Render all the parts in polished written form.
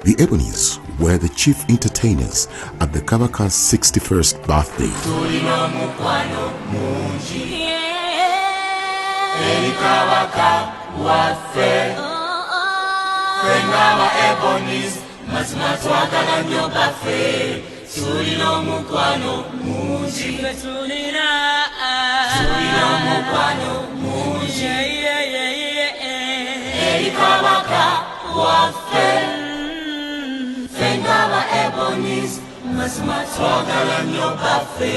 The Ebonies were the chief entertainers at the Kabaka's 61st birthday. Fengaba Ebonies, mazima twagala nnyo baffe.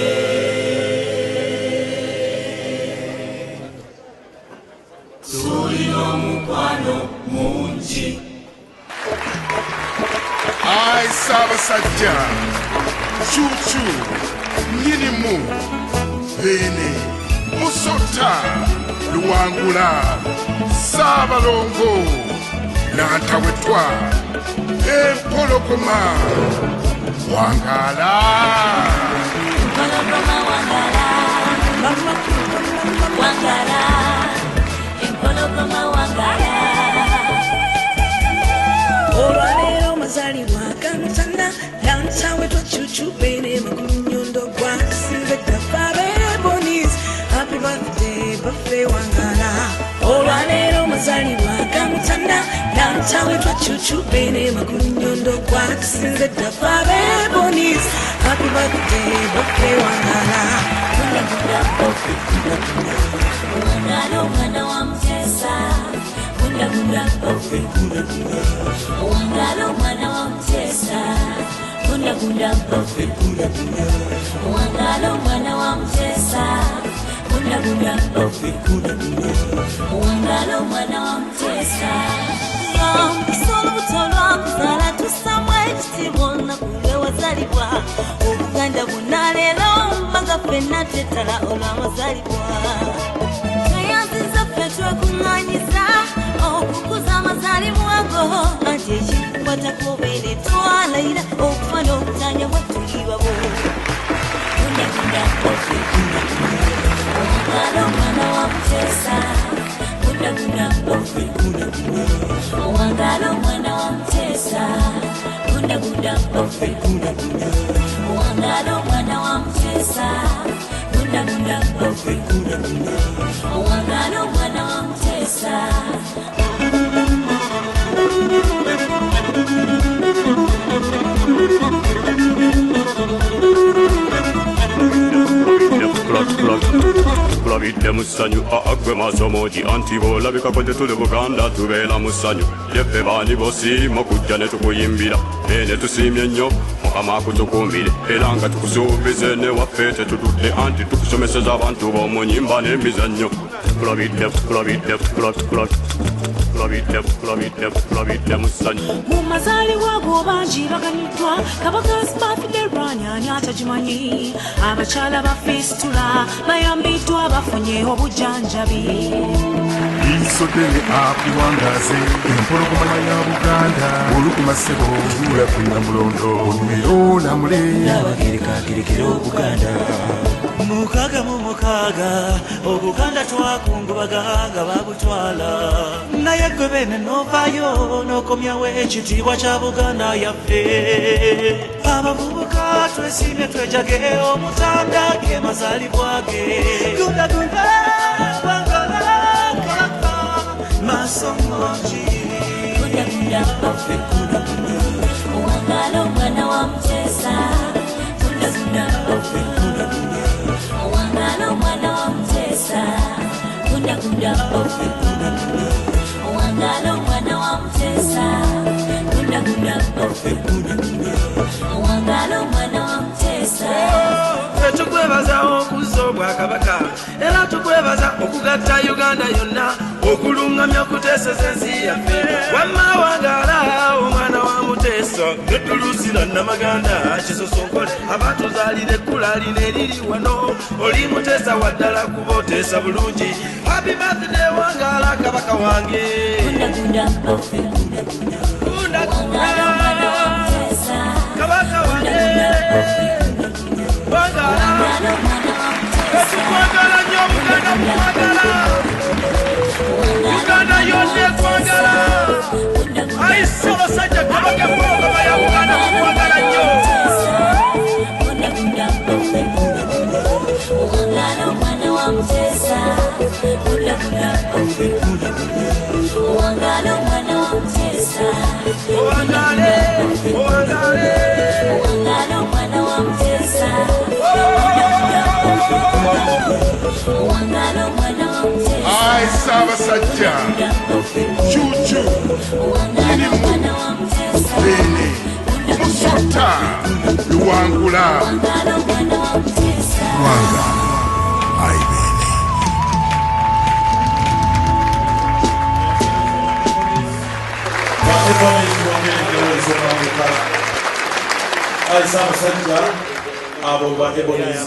Tulina omukwano mungi. I Ssaabasajja Chuchu Nyinimu Bene Musota Luwangula Saabalongo Nantawetwa Empologoma Wangala Empologoma Wangala Empologoma Wangala Olwaleero mazaalibwa gamusana Nantawetwa Chuchu Bene Makunyondo Gwasinze Tafa Ebonies Happy birthday Buffet Wangala Olwaleero mazaalibwa gamusana Nantawetwa Chuchu Bene Makunyondo Gwasinze Tafa Ebonies Happy birthday Buffet Wangala Wangala omwana wa Mutesa Wangala omwana wa Mutesa Wangala omwana wa Mutesa Wangala omwana wa Mutesa Solo butolwa kuzala tusamwa ekitiibwa olunaku lwe wazalibwa Obuganda bwonna leero mbaga ffenna tetala olw'amazalibwa Tweyanziza ffe twekuŋŋaanyiza okukuza amazaalibwa go anti ekikukwata kubeere twalayira okufa n'okutanya bwe tulibabo Wangala omwana wa Mutesa Wangala omwana wa Mutesa Wangala omwana wa Mutesa Wangala omwana wa Mutesa Kulabidde musanyu agwe masomoji anti bolabikako tetuli Buganda tubeera musanyu yeffe baani bosiima okujja ne tukuyimbira ne tusiimye nnyo Mukama akutukumbire era nga tukusuubize ne waffe tetutudde anti tukusomeseza abantu b'omunyimba n'emizannyo kulabidde musanyu mu mazaalibwa go bangi baganyiddwa Kabaka's birthday run ani atagimanyi abakyala ba fistula bayambiddwa bafunye obujjanjabi Isodde akuwangaze empologoma ya Buganda Olukuma ssebo ula ku Namulondo Olumiro Namule Yabagerekera Obuganda Mukaaga mu mukaaga Obuganda twakungubaganga babutwala naye gwe bene n'ovaayo n'okomyawo ekitiibwa kya Buganda yaffe abavubuka twesiimye twejage omutanda ge mazaalibwa ge gundagunda Wangala Kabaka masomoji Wangala omwana wa Mutesa Wangala omwana wa Mutesa Wangala omwana wa Mutesa Wangala omwana wa Mutesa Tukwebaza okuzza Obwakabaka era tukwebaza okugatta Uganda yonna okulungamya okuteeseza ensi yaffe wamma Wangala omwana wa Mutesa netuluusira Namaganda kisosonkole abatuzaalira ekkula lino eriri wano oli Mutesa waddala kuba oteesa bulungi Happy birthday Wangala Kabaka wange Kabaka wange Wangala tukwagala nnyo Buganda mukwagala Uganda yonna ekwagala ayise abasajja Kabaka Wangala omwana wa Mutesa. Owangale, owangale. Wangala omwana wa Mutesa. Wangala omwana wa Mutesa. Aye Ssaabasajja Cuucu Wangala omwana wa Mutesa. Bene Musota Luwangula Wangala omwana wa Mutesa. Wanga Aibene. Ssaabasajja abo ba Ebonies